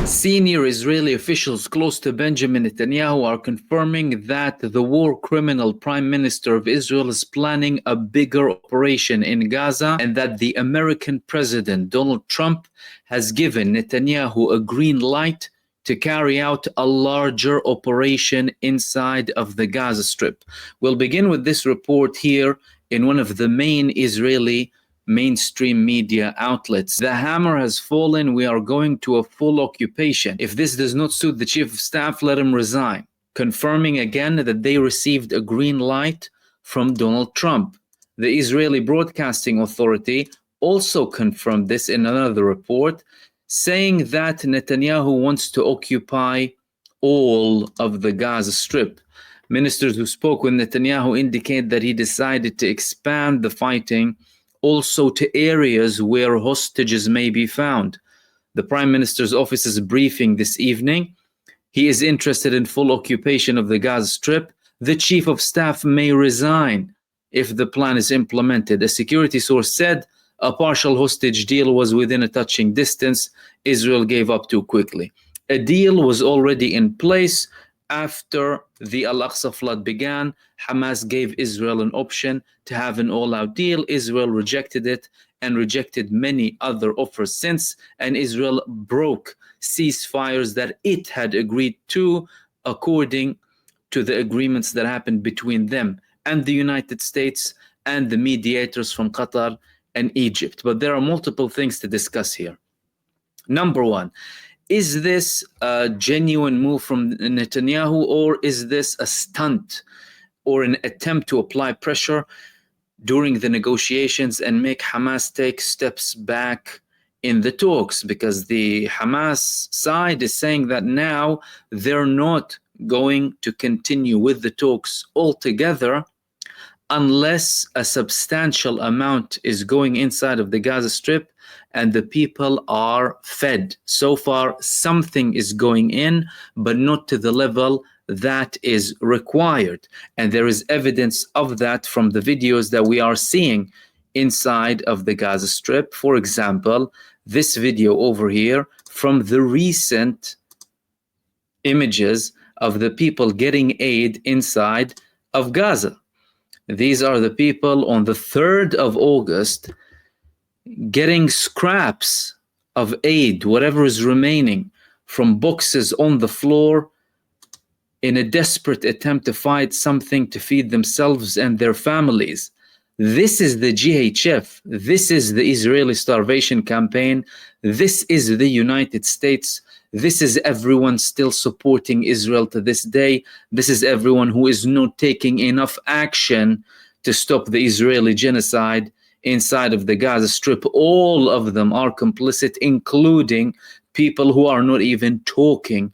Senior Israeli officials close to Benjamin Netanyahu are confirming that the war criminal Prime Minister of Israel is planning a bigger operation in Gaza, and that the American President Donald Trump has given Netanyahu a green light to carry out a larger operation inside of the Gaza Strip. We'll begin with this report here in one of the main Israeli mainstream media outlets. The hammer has fallen. We are going to a full occupation. If this does not suit the chief of staff, let him resign. Confirming again that they received a green light from Donald Trump. The Israeli Broadcasting Authority also confirmed this in another report, saying that Netanyahu wants to occupy all of the Gaza Strip. Ministers who spoke with Netanyahu indicate that he decided to expand the fighting also to areas where hostages may be found. The Prime Minister's office's briefing this evening: he is interested in full occupation of the Gaza Strip. The chief of staff may resign if the plan is implemented. A security source said a partial hostage deal was within a touching distance. Israel gave up too quickly. A deal was already in place after the Al-Aqsa flood began. Hamas gave Israel an option to have an all-out deal. Israel rejected it and rejected many other offers since, and Israel broke ceasefires that it had agreed to according to the agreements that happened between them and the United States and the mediators from Qatar and Egypt. But there are multiple things to discuss here. Number one, is this a genuine move from Netanyahu, or is this a stunt or an attempt to apply pressure during the negotiations and make Hamas take steps back in the talks? Because the Hamas side is saying that now they're not going to continue with the talks altogether unless a substantial amount is going inside of the Gaza Strip and the people are fed. So far, something is going in, but not to the level that is required. And there is evidence of that from the videos that we are seeing inside of the Gaza Strip. For example, this video over here from the recent images of the people getting aid inside of Gaza. These are the people on the 3rd of August getting scraps of aid, whatever is remaining, from boxes on the floor in a desperate attempt to find something to feed themselves and their families. This is the GHF. This is the Israeli Starvation Campaign. This is the United States. This is everyone still supporting Israel to this day. This is everyone who is not taking enough action to stop the Israeli genocide inside of the Gaza Strip. All of them are complicit, including people who are not even talking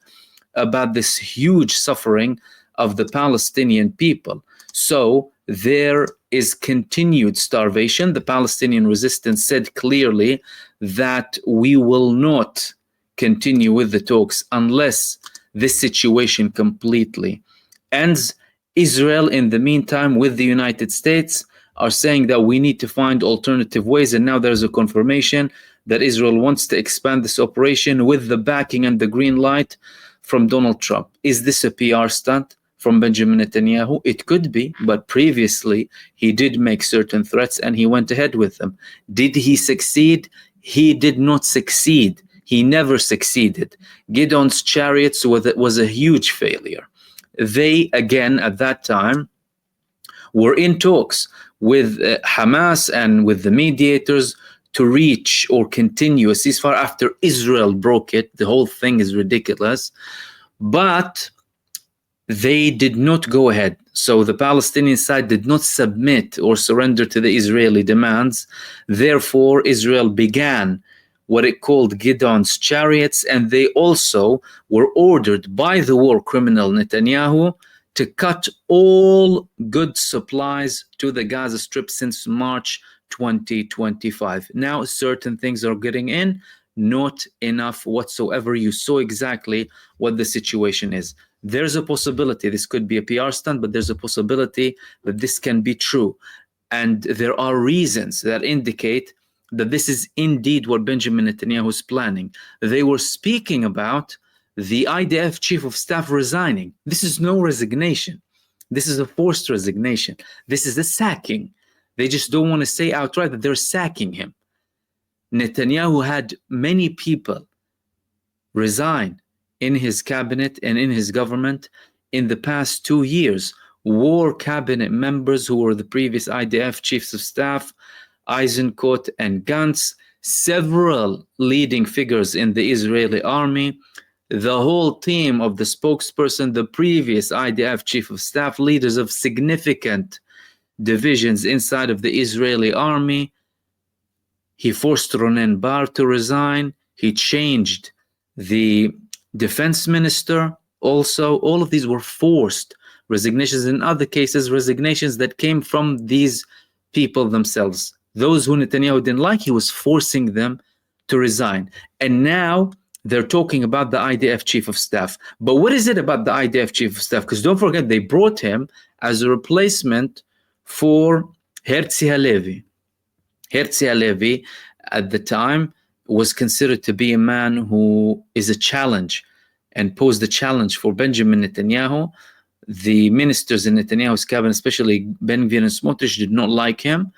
about this huge suffering of the Palestinian people. So there is continued starvation. The Palestinian resistance said clearly that we will not continue with the talks unless this situation completely ends. Israel, in the meantime, with the United States, are saying that we need to find alternative ways, and now there's a confirmation that Israel wants to expand this operation with the backing and the green light from Donald Trump. Is this a PR stunt from Benjamin Netanyahu? It could be, but previously he did make certain threats and he went ahead with them. Did he succeed? He did not succeed. He never succeeded. Gideon's chariots was a huge failure. They, again, at that time, were in talks with Hamas and with the mediators to reach or continue a ceasefire after Israel broke it. The whole thing is ridiculous. But they did not go ahead. So the Palestinian side did not submit or surrender to the Israeli demands. Therefore, Israel began what it called Gideon's chariots, and they also were ordered by the war criminal Netanyahu to cut all good supplies to the Gaza Strip since March 2025. Now certain things are getting in, not enough whatsoever. You saw exactly what the situation is. There's a possibility this could be a PR stunt, but there's a possibility that this can be true. And there are reasons that indicate that this is indeed what Benjamin Netanyahu is planning. They were speaking about the IDF chief of staff resigning. This is no resignation. This is a forced resignation. This is a sacking. They just don't want to say outright that they're sacking him. Netanyahu had many people resign in his cabinet and in his government in the past 2 years. War cabinet members who were the previous IDF chiefs of staff, Eisenkot and Gantz, several leading figures in the Israeli army, the whole team of the spokesperson, the previous IDF chief of staff, leaders of significant divisions inside of the Israeli army. He forced Ronen Bar to resign. He changed the defense minister also. All of these were forced resignations. In other cases, resignations that came from these people themselves. Those who Netanyahu didn't like, he was forcing them to resign. And now they're talking about the IDF chief of staff. But what is it about the IDF chief of staff? Because don't forget, they brought him as a replacement for Herzi Halevi. Herzi Halevi, at the time, was considered to be a man who is a challenge and posed a challenge for Benjamin Netanyahu. The ministers in Netanyahu's cabinet, especially Ben Gvir and Smotrich, did not like him.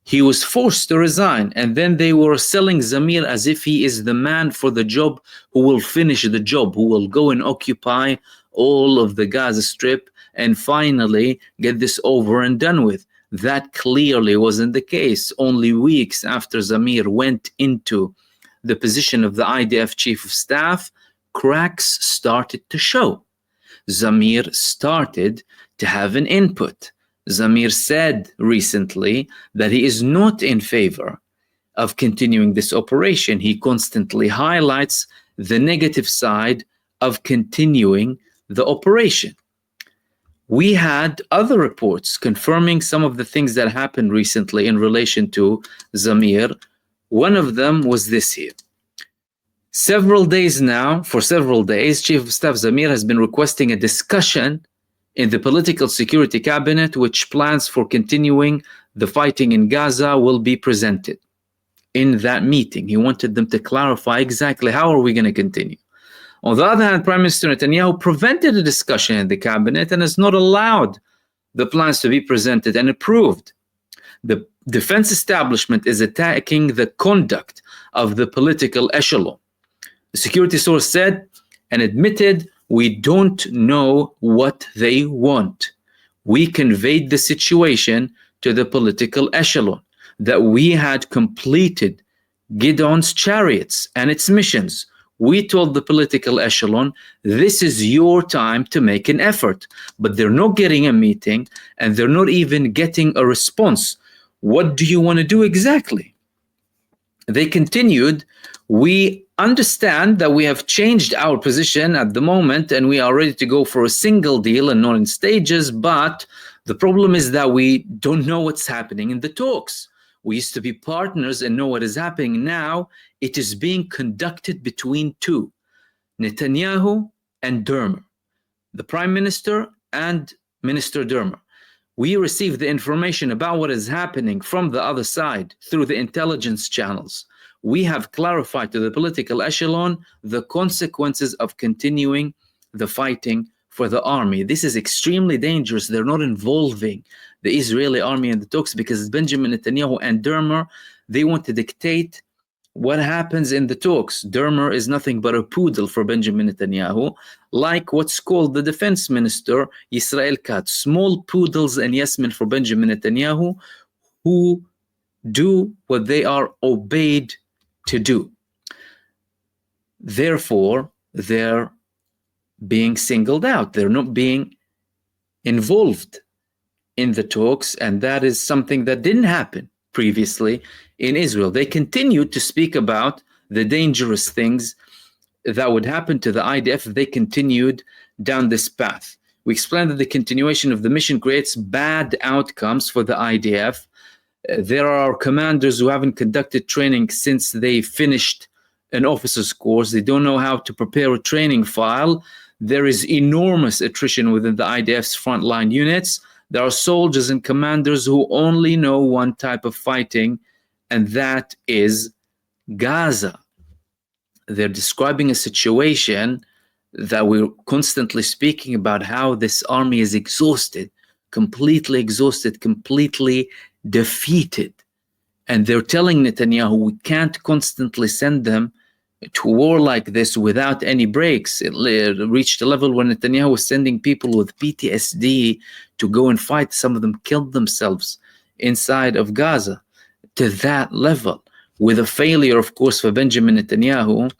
He was forced to resign, and then they were selling Zamir as if he is the man for the job, who will finish the job, who will go and occupy all of the Gaza Strip and finally get this over and done with. That clearly wasn't the case. Only weeks after Zamir went into the position of the IDF chief of staff, cracks started to show. Zamir started to have an input. Zamir said recently that he is not in favor of continuing this operation. He constantly highlights the negative side of continuing the operation. We had other reports confirming some of the things that happened recently in relation to Zamir. One of them was this here. For several days, Chief of Staff Zamir has been requesting a discussion in the Political Security Cabinet, which plans for continuing the fighting in Gaza will be presented. In that meeting, he wanted them to clarify exactly how are we going to continue. On the other hand, Prime Minister Netanyahu prevented a discussion in the cabinet and has not allowed the plans to be presented and approved. The defense establishment is attacking the conduct of the political echelon. The security source said and admitted, we don't know what they want. We conveyed the situation to the political echelon, that we had completed Gideon's chariots and its missions. We told the political echelon, this is your time to make an effort. But they're not getting a meeting and they're not even getting a response. What do you want to do exactly? They continued, we understand that we have changed our position at the moment and we are ready to go for a single deal and not in stages, but the problem is that we don't know what's happening in the talks. We used to be partners and know what is happening now. It is being conducted between two, Netanyahu and Dermer, the Prime Minister and Minister Dermer. We received the information about what is happening from the other side through the intelligence channels. We have clarified to the political echelon the consequences of continuing the fighting for the army. This is extremely dangerous. They're not involving the Israeli army in the talks because Benjamin Netanyahu and Dermer, they want to dictate what happens in the talks. Dermer is nothing but a poodle for Benjamin Netanyahu, like what's called the defense minister, Yisrael Katz. Small poodles and yes men for Benjamin Netanyahu who do what they are obeyed to do. Therefore, they're being singled out. They're not being involved in the talks, and that is something that didn't happen previously in Israel. They continued to speak about the dangerous things that would happen to the IDF if they continued down this path. We explained that the continuation of the mission creates bad outcomes for the IDF. There are commanders who haven't conducted training since they finished an officer's course. They don't know how to prepare a training file. There is enormous attrition within the IDF's frontline units. There are soldiers and commanders who only know one type of fighting, and that is Gaza. They're describing a situation that we're constantly speaking about, how this army is exhausted, completely defeated. And they're telling Netanyahu, we can't constantly send them to war like this without any breaks. It reached a level where Netanyahu was sending people with PTSD to go and fight. Some of them killed themselves inside of Gaza, to that level, with a failure, of course, for Benjamin Netanyahu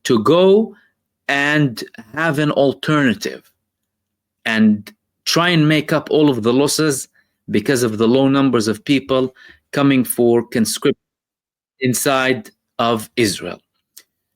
to go and have an alternative and try and make up all of the losses because of the low numbers of people coming for conscription inside of Israel.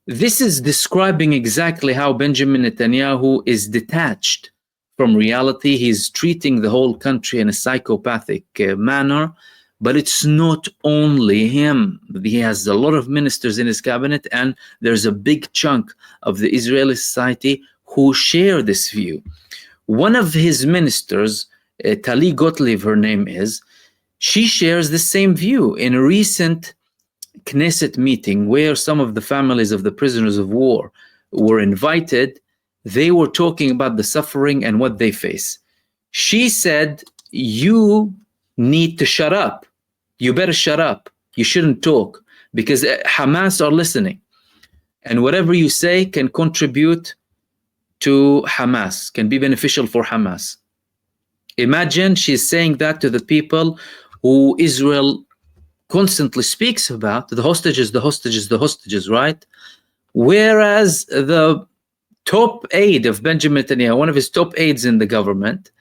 This is describing exactly how Benjamin Netanyahu is detached from reality. He's treating the whole country in a psychopathic manner, but it's not only him. He has a lot of ministers in his cabinet, and there's a big chunk of the Israeli society who share this view. One of his ministers, Tali Gottlieb, her name is, she shares the same view. In a recent Knesset meeting where some of the families of the prisoners of war were invited, they were talking about the suffering and what they face. She said, you need to shut up. You better shut up. You shouldn't talk, because Hamas are listening. And whatever you say can contribute to Hamas, can be beneficial for Hamas. Imagine she's saying that to the people who Israel constantly speaks about, the hostages, right? Whereas the top aide of Benjamin Netanyahu, one of his top aides in the government,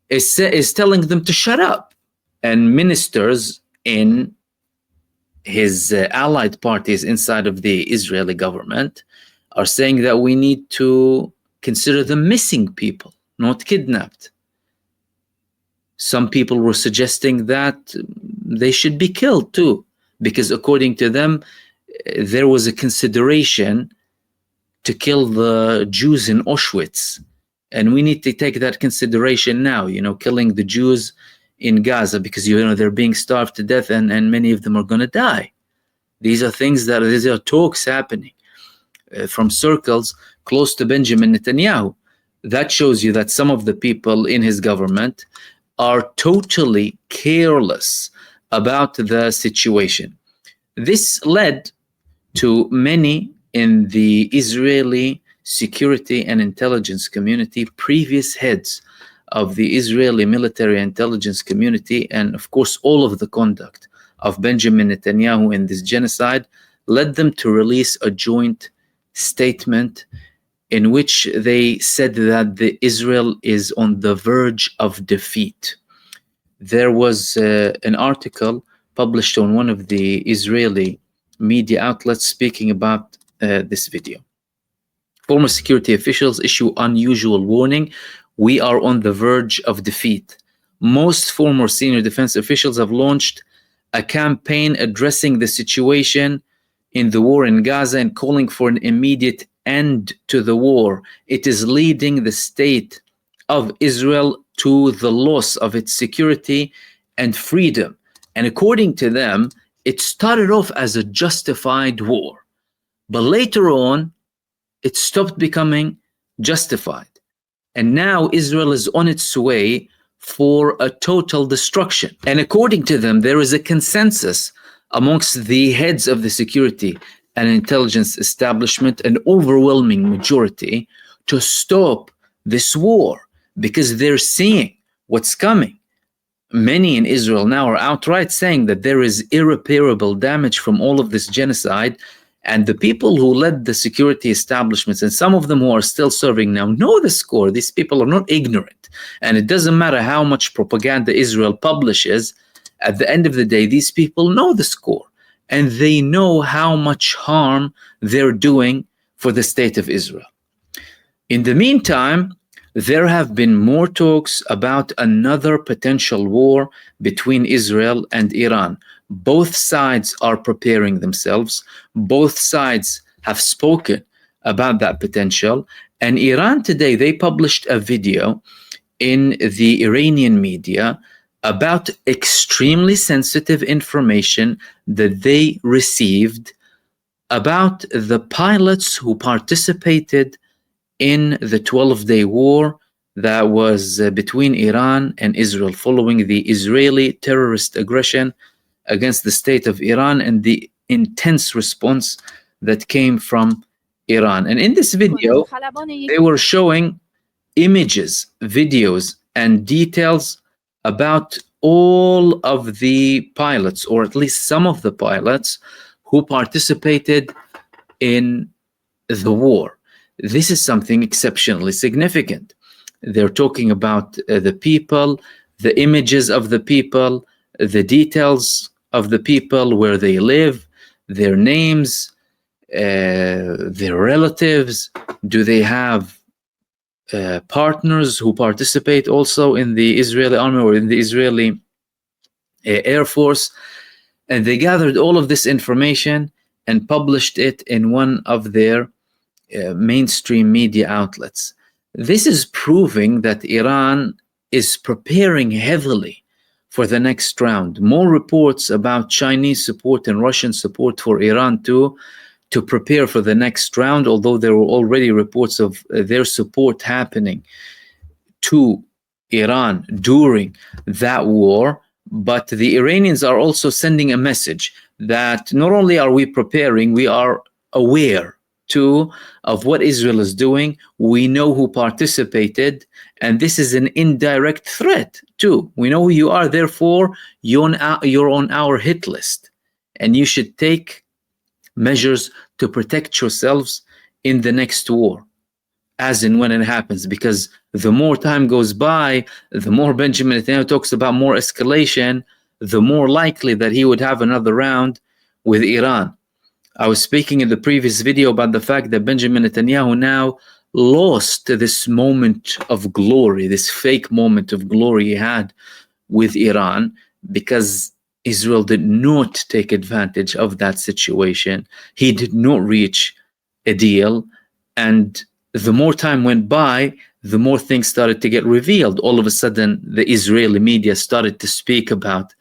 is telling them to shut up. And ministers in his allied parties inside of the Israeli government are saying that we need to consider them missing people, not kidnapped. Some people were suggesting that they should be killed too, because according to them, there was a consideration to kill the Jews in Auschwitz. And we need to take that consideration now, killing the Jews in Gaza, because, they're being starved to death and many of them are going to die. These are talks happening from circles close to Benjamin Netanyahu. That shows you that some of the people in his government are totally careless about the situation. This led to many in the Israeli security and intelligence community, previous heads of the Israeli military intelligence community, and of course all of the conduct of Benjamin Netanyahu in this genocide, led them to release a joint statement in which they said that Israel is on the verge of defeat. There was an article published on one of the Israeli media outlets speaking about this video. Former security officials issue unusual warning. We are on the verge of defeat. Most former senior defense officials have launched a campaign addressing the situation in the war in Gaza and calling for an immediate end to the war. It is leading the state of Israel to the loss of its security and freedom. And according to them, it started off as a justified war, but later on, it stopped becoming justified. And now Israel is on its way for a total destruction. And according to them, there is a consensus amongst the heads of the security and intelligence establishment, an overwhelming majority, to stop this war, because they're seeing what's coming. Many in Israel now are outright saying that there is irreparable damage from all of this genocide. And the people who led the security establishments, and some of them who are still serving now, know the score. These people are not ignorant. And it doesn't matter how much propaganda Israel publishes. At the end of the day, these people know the score. And they know how much harm they're doing for the state of Israel. In the meantime, there have been more talks about another potential war between Israel and Iran. Both sides are preparing themselves. Both sides have spoken about that potential. And Iran today, they published a video in the Iranian media about extremely sensitive information that they received about the pilots who participated in the 12-day war that was between Iran and Israel following the Israeli terrorist aggression against the state of Iran and the intense response that came from Iran. And in this video, they were showing images, videos, and details about all of the pilots, or at least some of the pilots, who participated in the war. This is something exceptionally significant. They're talking about the people, the images of the people, the details of the people, where they live, their names, their relatives. Do they have partners who participate also in the Israeli army or in the Israeli Air Force? And they gathered all of this information and published it in one of their mainstream media outlets. This is proving that Iran is preparing heavily for the next round. More reports about Chinese support and Russian support for Iran too, to prepare for the next round, although there were already reports of their support happening to Iran during that war. But the Iranians are also sending a message that not only are we preparing, we are aware too of what Israel is doing. We know who participated, and this is an indirect threat too. We know who you are, therefore you're on our hit list, and you should take measures to protect yourselves in the next war, as and when it happens, because the more time goes by, the more Benjamin Netanyahu talks about more escalation, the more likely that he would have another round with Iran. I was speaking in the previous video about the fact that Benjamin Netanyahu now lost this moment of glory, this fake moment of glory he had with Iran, because Israel did not take advantage of that situation. He did not reach a deal, and the more time went by, the more things started to get revealed. All of a sudden, the Israeli media started to speak about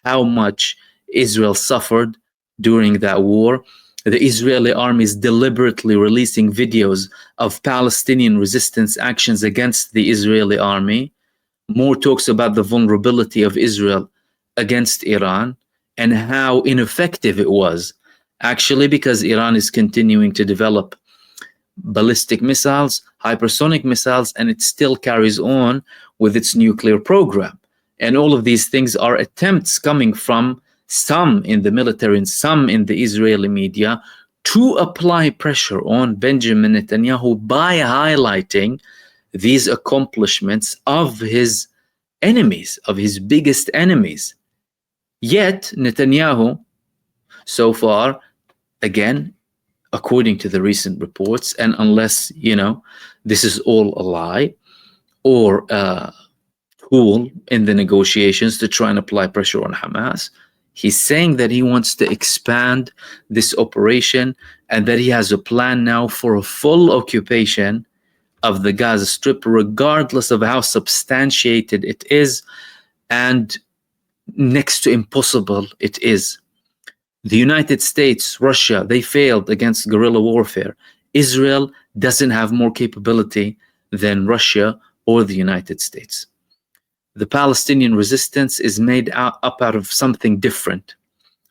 how much Israel suffered during that war. The Israeli army is deliberately releasing videos of Palestinian resistance actions against the Israeli army. More talks about the vulnerability of Israel against Iran and how ineffective it was, actually, because Iran is continuing to develop ballistic missiles, hypersonic missiles, and it still carries on with its nuclear program. And all of these things are attempts coming from some in the military and some in the Israeli media to apply pressure on Benjamin Netanyahu by highlighting these accomplishments of his enemies, of his biggest enemies. Yet Netanyahu, so far, again, according to the recent reports, and unless, this is all a lie or a tool in the negotiations to try and apply pressure on Hamas, he's saying that he wants to expand this operation and that he has a plan now for a full occupation of the Gaza Strip, regardless of how substantiated it is and next to impossible it is. The United States, Russia, they failed against guerrilla warfare. Israel doesn't have more capability than Russia or the United States. The Palestinian resistance is made up out of something different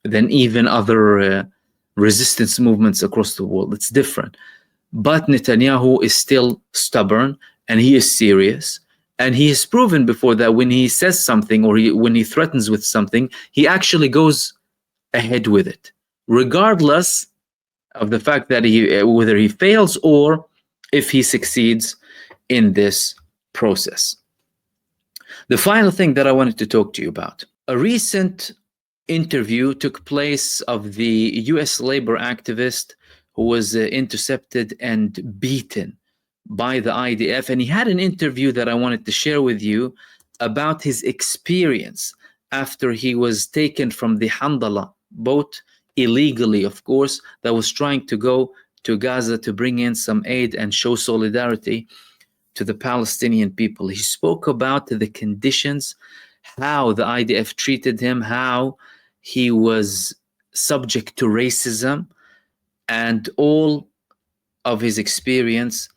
than even other resistance movements across the world. It's different. But Netanyahu is still stubborn, and he is serious. And he has proven before that when he says something or when he threatens with something, he actually goes ahead with it, regardless of the fact that whether he fails or if he succeeds in this process. The final thing that I wanted to talk to you about, a recent interview took place of the US labor activist who was intercepted and beaten by the IDF, and he had an interview that I wanted to share with you about his experience after he was taken from the Handala boat, illegally, of course, that was trying to go to Gaza to bring in some aid and show solidarity to the Palestinian people. He spoke about the conditions, how the IDF treated him, how he was subject to racism, and all of his experience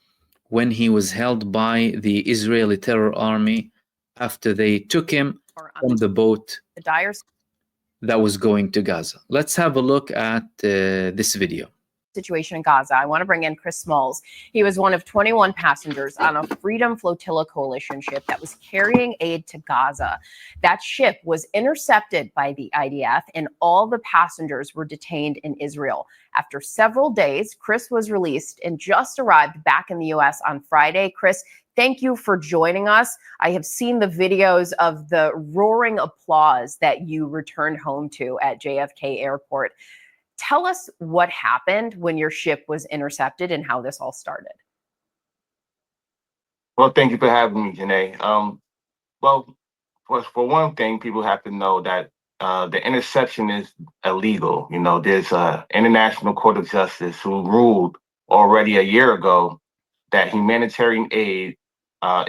when he was held by the Israeli terror army after they took him from the boat that was going to Gaza. Let's have a look at this video. Situation in Gaza. I want to bring in Chris Smalls. He was one of 21 passengers on a Freedom Flotilla coalition ship that was carrying aid to Gaza. That ship was intercepted by the IDF and all the passengers were detained in Israel. After several days, Chris was released and just arrived back in the US on Friday. Chris, thank you for joining us. I have seen the videos of the roaring applause that you returned home to at JFK Airport. Tell us what happened when your ship was intercepted and how this all started. Well, thank you for having me, Janae. Well, for one thing, people have to know that the interception is illegal. You know, there's an International Court of Justice who ruled already a year ago that humanitarian aid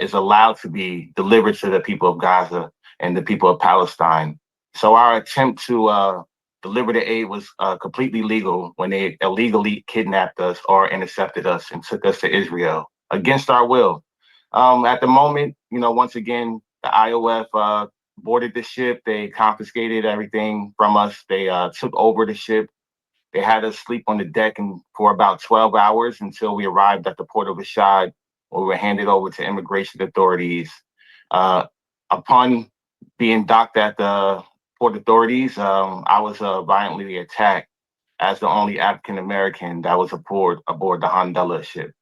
is allowed to be delivered to the people of Gaza and the people of Palestine. So our attempt to deliver the aid was completely legal when they illegally kidnapped us or intercepted us and took us to Israel against our will. At the moment, you know, once again, the IOF boarded the ship. They confiscated everything from us. They took over the ship. They had us sleep on the deck for about 12 hours until we arrived at the port of Rashad, where we were handed over to immigration authorities. Upon being docked at the port authorities, I was violently attacked as the only African American that was aboard the Handela ship.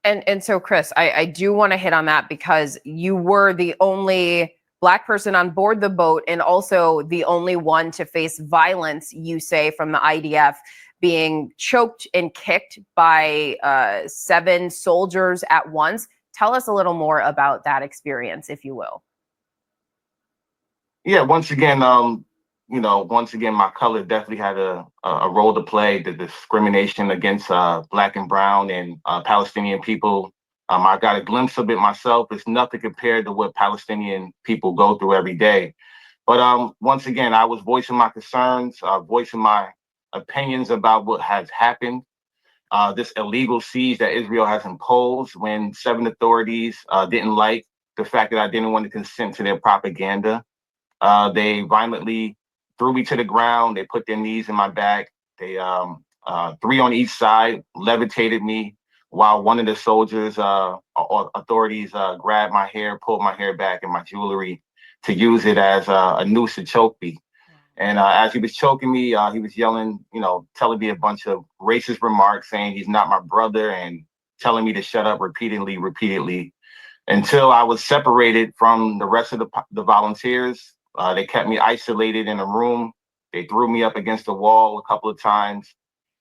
And so, Chris, I do want to hit on that because you were the only Black person on board the boat and also the only one to face violence, you say, from the IDF, being choked and kicked by 7 soldiers at once. Tell us a little more about that experience, if you will. Yeah, once again, my color definitely had a role to play. The discrimination against Black and brown and Palestinian people. I got a glimpse of it myself. It's nothing compared to what Palestinian people go through every day. But once again, I was voicing my concerns, voicing my opinions about what has happened. This illegal siege that Israel has imposed when 7 authorities didn't like the fact that I didn't want to consent to their propaganda. They violently threw me to the ground. They put their knees in my back. They 3 on each side levitated me while one of the soldiers or authorities grabbed my hair, pulled my hair back and my jewelry to use it as a noose to choke me. And as he was choking me, he was yelling, telling me a bunch of racist remarks, saying he's not my brother and telling me to shut up repeatedly until I was separated from the rest of the volunteers. They kept me isolated in a room. They threw me up against the wall a couple of times.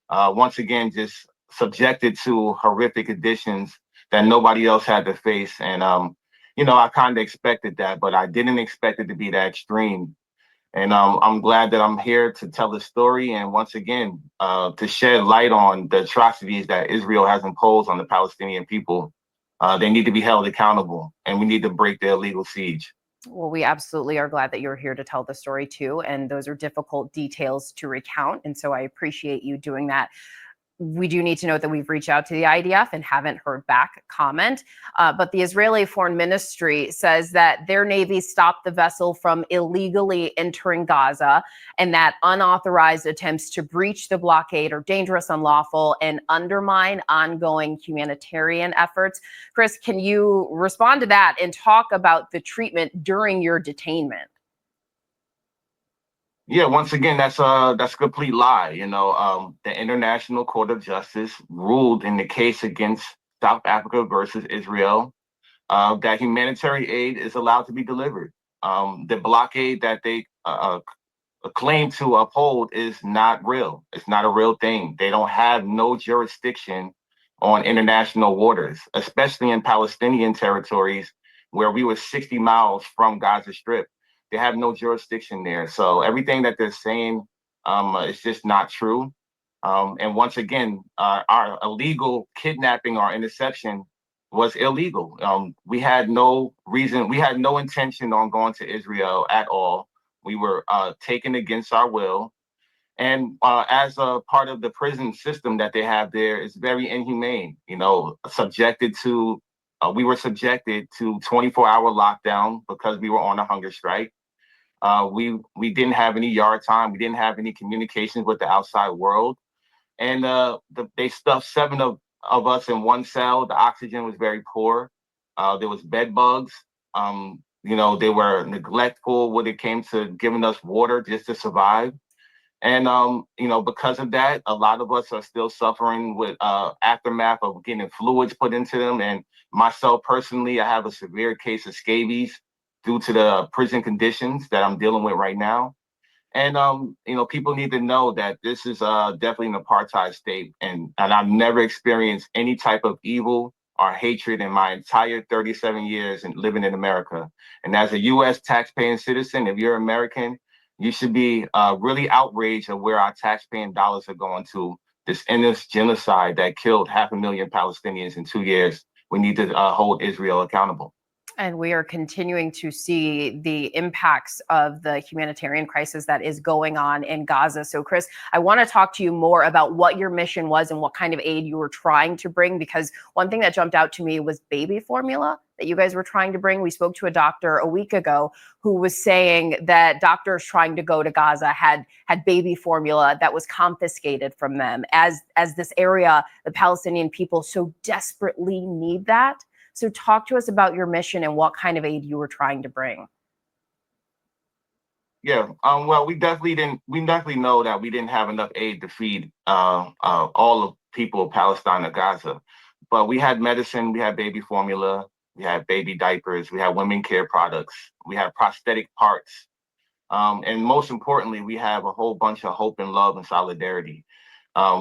Once again, just subjected to horrific conditions that nobody else had to face. And, I kind of expected that, but I didn't expect it to be that extreme. And I'm glad that I'm here to tell the story and once again, to shed light on the atrocities that Israel has imposed on the Palestinian people. They need to be held accountable and we need to break their illegal siege. Well, we absolutely are glad that you're here to tell the story too. And those are difficult details to recount. And so I appreciate you doing that. We do need to note that we've reached out to the IDF and haven't heard back comment. But the Israeli Foreign Ministry says that their Navy stopped the vessel from illegally entering Gaza and that unauthorized attempts to breach the blockade are dangerous, unlawful, and undermine ongoing humanitarian efforts. Chris, can you respond to that and talk about the treatment during your detainment? Yeah, once again, that's a complete lie. The International Court of Justice ruled in the case against South Africa versus Israel that humanitarian aid is allowed to be delivered. The blockade that they claim to uphold is not real. It's not a real thing. They don't have no jurisdiction on international waters, especially in Palestinian territories where we were 60 miles from Gaza Strip. They have no jurisdiction there. So everything that they're saying is just not true. And once again, our illegal kidnapping or interception was illegal. We had no reason, we had no intention on going to Israel at all. We were taken against our will. And as a part of the prison system that they have there, it's very inhumane. You know, we were subjected to 24-hour lockdown because we were on a hunger strike. We didn't have any yard time. We didn't have any communications with the outside world. And they stuffed seven of us in one cell. The oxygen was very poor. There was bed bugs. They were neglectful when it came to giving us water just to survive. And because of that, a lot of us are still suffering with aftermath of getting fluids put into them. And myself personally, I have a severe case of scabies due to the prison conditions that I'm dealing with right now. And people need to know that this is definitely an apartheid state, and I've never experienced any type of evil or hatred in my entire 37 years in living in America. And as a U.S. taxpaying citizen, if you're American, you should be really outraged of where our taxpaying dollars are going to this endless genocide that killed 500,000 Palestinians in 2 years. We need to hold Israel accountable. And we are continuing to see the impacts of the humanitarian crisis that is going on in Gaza. So, Chris, I want to talk to you more about what your mission was and what kind of aid you were trying to bring, because one thing that jumped out to me was baby formula that you guys were trying to bring. We spoke to a doctor a week ago who was saying that doctors trying to go to Gaza had baby formula that was confiscated from them as this area, the Palestinian people so desperately need that. So talk to us about your mission and what kind of aid you were trying to bring. Yeah, well, we definitely know that we didn't have enough aid to feed all of people of Palestine or Gaza. But we had medicine, we had baby formula, we had baby diapers, we had women care products, we had prosthetic parts. And most importantly, we have a whole bunch of hope and love and solidarity.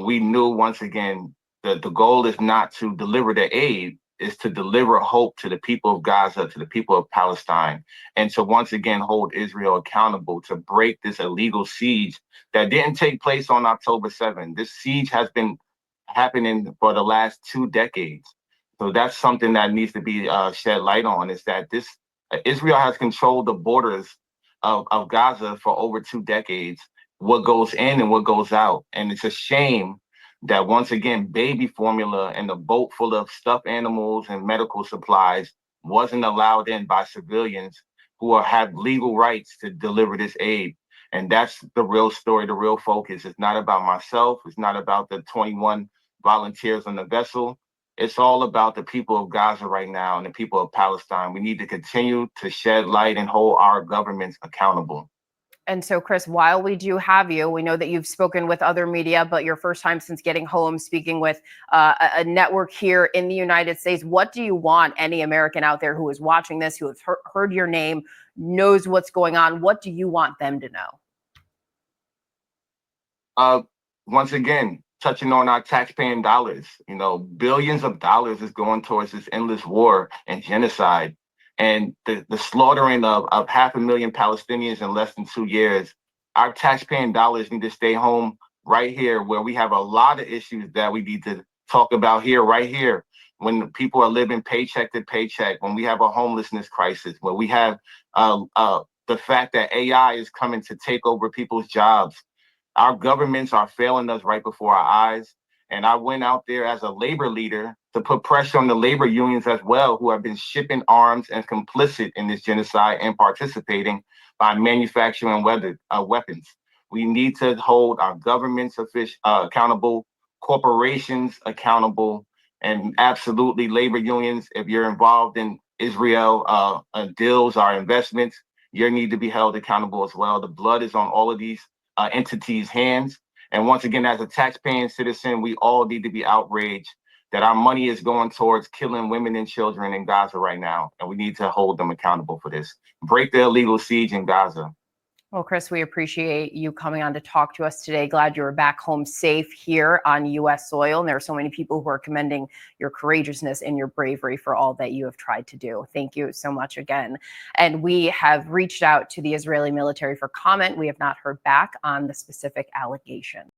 We knew once again that the goal is not to deliver the aid, is to deliver hope to the people of Gaza, to the people of Palestine, and to once again hold Israel accountable to break this illegal siege that didn't take place on October 7th. This siege has been happening for the last 2 decades. So that's something that needs to be shed light on, is that Israel has controlled the borders of Gaza for over 2 decades, what goes in and what goes out. And it's a shame that once again, baby formula and a boat full of stuffed animals and medical supplies wasn't allowed in by civilians who have legal rights to deliver this aid. And that's the real story, the real focus. It's not about myself. It's not about the 21 volunteers on the vessel. It's all about the people of Gaza right now and the people of Palestine. We need to continue to shed light and hold our governments accountable. And so, Chris, while we do have you, we know that you've spoken with other media, but your first time since getting home speaking with a network here in the United States. What do you want any American out there who is watching this, who has heard your name, knows what's going on? What do you want them to know? Once again, touching on our taxpaying dollars, billions of dollars is going towards this endless war and genocide. And the slaughtering of 500,000 Palestinians in less than 2 years. Our taxpaying dollars need to stay home right here, where we have a lot of issues that we need to talk about here, right here, when people are living paycheck to paycheck, when we have a homelessness crisis, where we have the fact that AI is coming to take over people's jobs. Our governments are failing us right before our eyes. And I went out there as a labor leader to put pressure on the labor unions as well, who have been shipping arms and complicit in this genocide and participating by manufacturing weapons. We need to hold our governments accountable, corporations accountable, and absolutely labor unions. If you're involved in Israel deals or investments, you need to be held accountable as well. The blood is on all of these entities' hands. And once again, as a taxpaying citizen, we all need to be outraged that our money is going towards killing women and children in Gaza right now. And we need to hold them accountable for this. Break the illegal siege in Gaza. Well, Chris, we appreciate you coming on to talk to us today. Glad you were back home safe here on U.S. soil. And there are so many people who are commending your courageousness and your bravery for all that you have tried to do. Thank you so much again. And we have reached out to the Israeli military for comment. We have not heard back on the specific allegation.